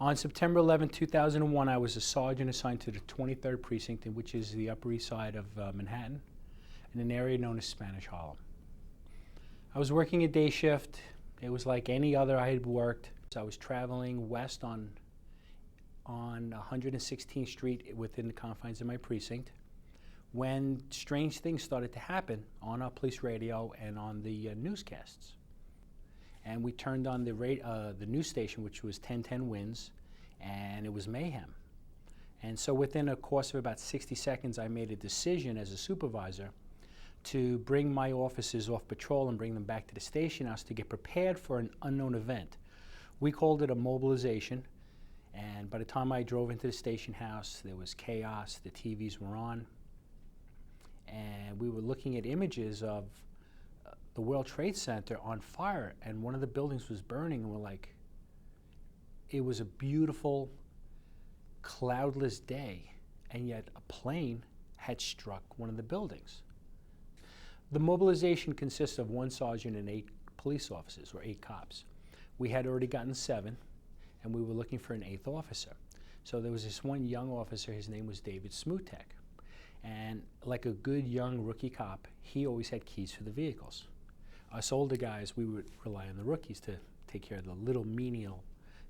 On September 11, 2001, I was a sergeant assigned to the 23rd Precinct, which is the Upper East Side of Manhattan, in an area known as Spanish Harlem. I was working a day shift. It was like any other I had worked. I was traveling west on 116th Street within the confines of my precinct when strange things started to happen on our police radio and on the newscasts. And we turned on the news station, which was 1010 Winds, and it was mayhem. And so within a course of about 60 seconds, I made a decision as a supervisor to bring my officers off patrol and bring them back to the station house to get prepared for an unknown event. We called it a mobilization, and by the time I drove into the station house, there was chaos, the TVs were on, and we were looking at images of the World Trade Center on fire, and one of the buildings was burning, and we're like, it was a beautiful, cloudless day, and yet a plane had struck one of the buildings. The mobilization consists of 1 sergeant and 8 police officers, or 8 cops. We had already gotten 7, and we were looking for an 8th officer. So there was this one young officer, his name was David Smutek, and like a good young rookie cop, he always had keys for the vehicles. Us older guys, we would rely on the rookies to take care of the little menial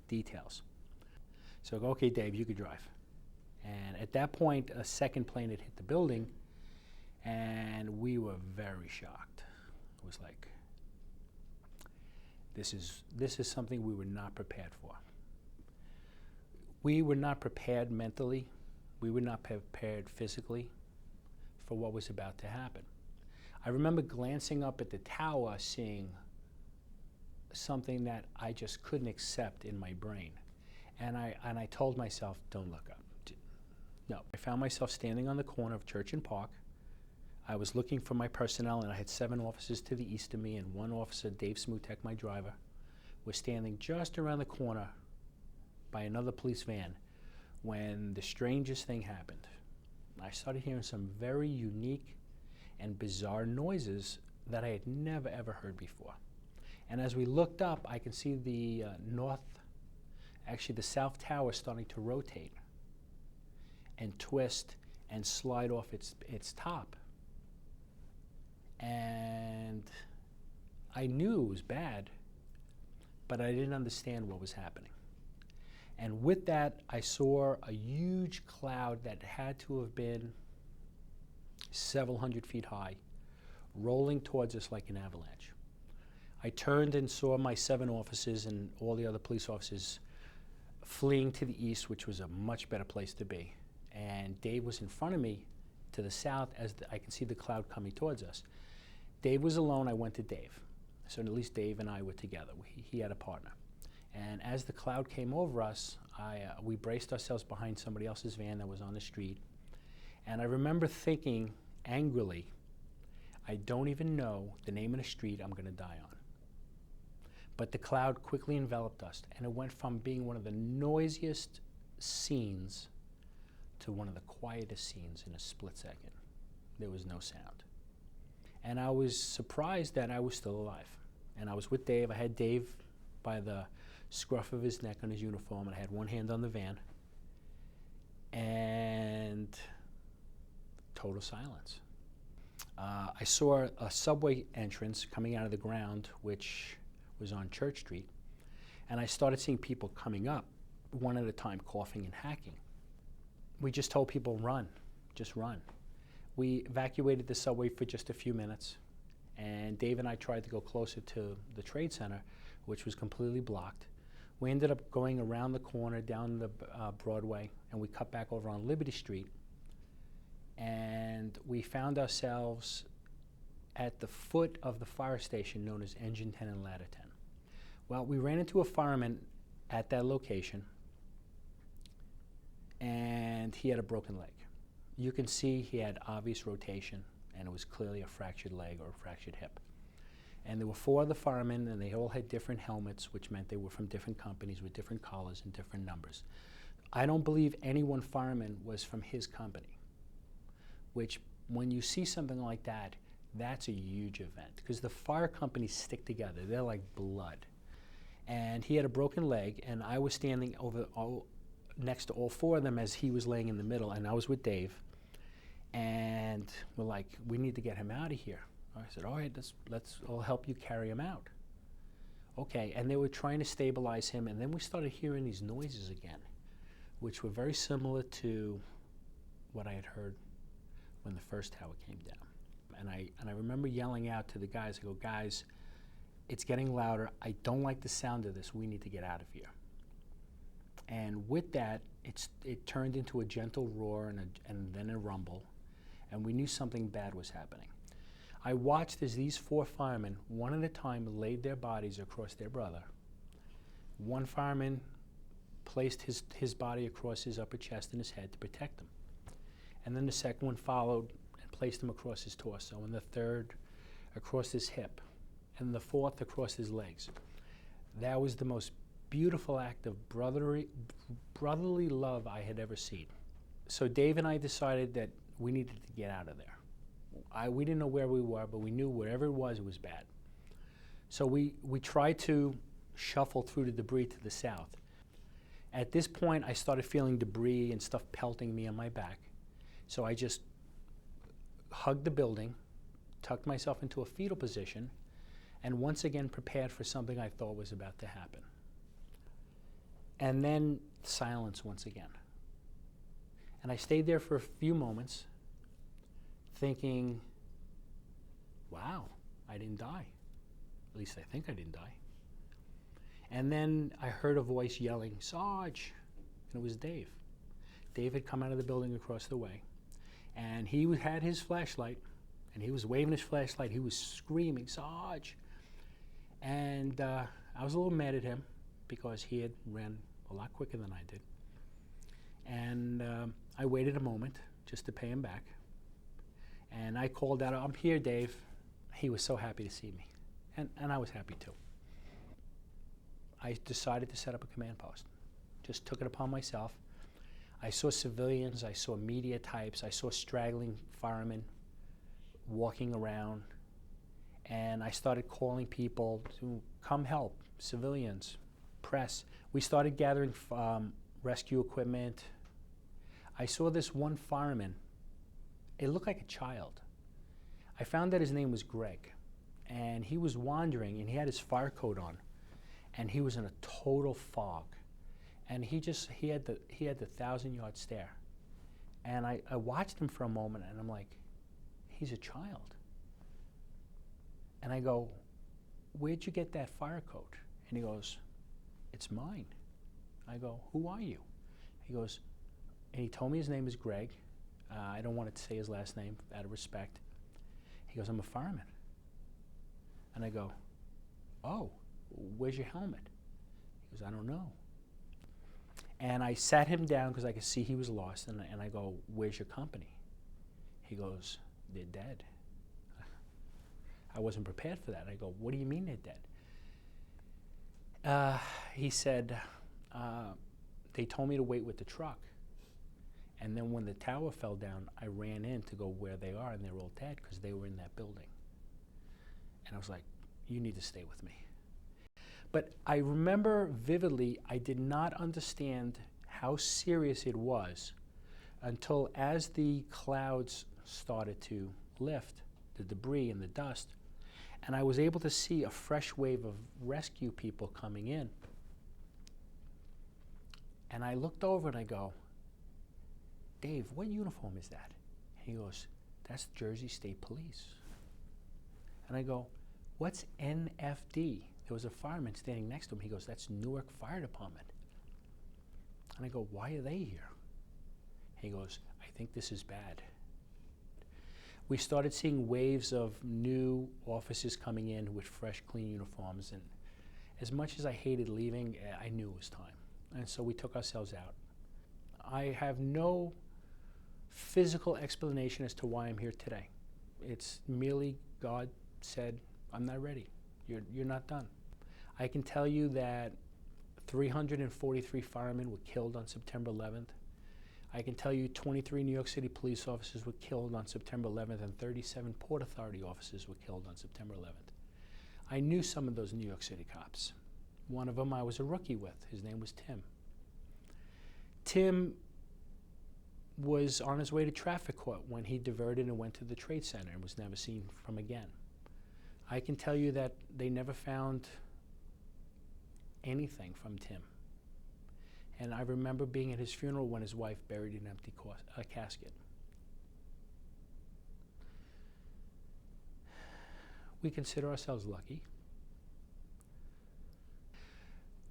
details. So I go, okay, Dave, you could drive. And at that point, a second plane had hit the building, and we were very shocked. It was like, this is something we were not prepared for. We were not prepared mentally. We were not prepared physically for what was about to happen. I remember glancing up at the tower, seeing something that I just couldn't accept in my brain. And I told myself, don't look up. No. I found myself standing on the corner of Church and Park. I was looking for my personnel, and I had 7 officers to the east of me, and 1 officer, Dave Smutek, my driver, was standing just around the corner by another police van when the strangest thing happened. I started hearing some very unique and bizarre noises that I had never ever heard before. And as we looked up, I can see the south tower starting to rotate and twist and slide off its top. And I knew it was bad, but I didn't understand what was happening. And with that, I saw a huge cloud that had to have been several hundred feet high, rolling towards us like an avalanche. I turned and saw my 7 officers and all the other police officers fleeing to the east, which was a much better place to be. And Dave was in front of me to the south as I can see the cloud coming towards us. Dave was alone. I went to Dave. So at least Dave and I were together. He had a partner. And as the cloud came over us, we braced ourselves behind somebody else's van that was on the street. And I remember thinking angrily, I don't even know the name of the street I'm going to die on. But the cloud quickly enveloped us, and it went from being one of the noisiest scenes to one of the quietest scenes in a split second. There was no sound. And I was surprised that I was still alive. And I was with Dave. I had Dave by the scruff of his neck on his uniform, and I had one hand on the van. And total silence. I saw a subway entrance coming out of the ground, which was on Church Street, and I started seeing people coming up, one at a time, coughing and hacking. We just told people, run, just run. We evacuated the subway for just a few minutes, and Dave and I tried to go closer to the Trade Center, which was completely blocked. We ended up going around the corner, down the Broadway, and we cut back over on Liberty Street, and we found ourselves at the foot of the fire station known as Engine 10 and Ladder 10. Well, we ran into a fireman at that location, and he had a broken leg. You can see he had obvious rotation, and it was clearly a fractured leg or a fractured hip. And there were 4 other firemen, and they all had different helmets, which meant they were from different companies with different collars and different numbers. I don't believe any one fireman was from his company, which when you see something like that, that's a huge event, because the fire companies stick together. They're like blood. and he had a broken leg, and I was standing next to all four of them as he was laying in the middle, and I was with Dave, and we're like, we need to get him out of here. I said, all right, I'll help you carry him out. Okay, and they were trying to stabilize him, and then we started hearing these noises again, which were very similar to what I had heard when the first tower came down. And I remember yelling out to the guys, I go, guys, it's getting louder. I don't like the sound of this. We need to get out of here. And with that, it turned into a gentle roar and then a rumble, and we knew something bad was happening. I watched as these four firemen, one at a time, laid their bodies across their brother. One fireman placed his body across his upper chest and his head to protect him. And then the second one followed and placed him across his torso, and the third across his hip, and the fourth across his legs. That was the most beautiful act of brotherly love I had ever seen. So Dave and I decided that we needed to get out of there. We didn't know where we were, but we knew wherever it was bad. So we tried to shuffle through the debris to the south. At this point, I started feeling debris and stuff pelting me on my back. So I just hugged the building, tucked myself into a fetal position, and once again prepared for something I thought was about to happen. And then silence once again. And I stayed there for a few moments, thinking, wow, I didn't die. At least I think I didn't die. And then I heard a voice yelling, Sarge, and it was Dave. Dave had come out of the building across the way, and he had his flashlight, and he was waving his flashlight. He was screaming, Sarge. And I was a little mad at him because he had ran a lot quicker than I did. And I waited a moment just to pay him back. And I called out, I'm here, Dave. He was so happy to see me. And I was happy too. I decided to set up a command post. Just took it upon myself. I saw civilians, I saw media types, I saw straggling firemen walking around. And I started calling people to come help, civilians, press. We started gathering rescue equipment. I saw this one fireman. It looked like a child. I found that his name was Greg, and he was wandering, and he had his fire coat on, and he was in a total fog, and he had the 1,000-yard stare, and I watched him for a moment, and I'm like, he's a child, and I go, where'd you get that fire coat? And he goes, it's mine. I go, who are you? He goes, and he told me his name is Greg. I don't want to say his last name out of respect. He goes, I'm a fireman. And I go, oh, where's your helmet? He goes, I don't know. And I sat him down because I could see he was lost, and I go, where's your company? He goes, they're dead. I wasn't prepared for that. I go, what do you mean they're dead? He said, they told me to wait with the truck. And then when the tower fell down, I ran in to go where they are, and they're all dead because they were in that building. And I was like, you need to stay with me. But I remember vividly, I did not understand how serious it was until as the clouds started to lift, the debris and the dust, and I was able to see a fresh wave of rescue people coming in. And I looked over and I go, Dave, what uniform is that? And he goes, that's Jersey State Police. And I go, what's NFD? There was a fireman standing next to him. He goes, that's Newark Fire Department. And I go, why are they here? He goes, I think this is bad. We started seeing waves of new officers coming in with fresh, clean uniforms. And as much as I hated leaving, I knew it was time. And so we took ourselves out. I have no physical explanation as to why I'm here today. It's merely God said, I'm not ready. You're not done. I can tell you that 343 firemen were killed on September 11th. I can tell you 23 New York City police officers were killed on September 11th, and 37 Port Authority officers were killed on September 11th. I knew some of those New York City cops. One of them I was a rookie with. His name was Tim. Tim was on his way to traffic court when he diverted and went to the Trade Center and was never seen from again. I can tell you that they never found anything from Tim. And I remember being at his funeral when his wife buried an empty casket. We consider ourselves lucky.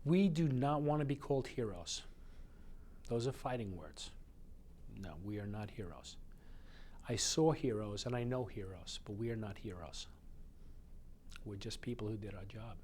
We do not want to be called heroes. Those are fighting words. No, we are not heroes. I saw heroes and I know heroes, but we are not heroes. We're just people who did our job.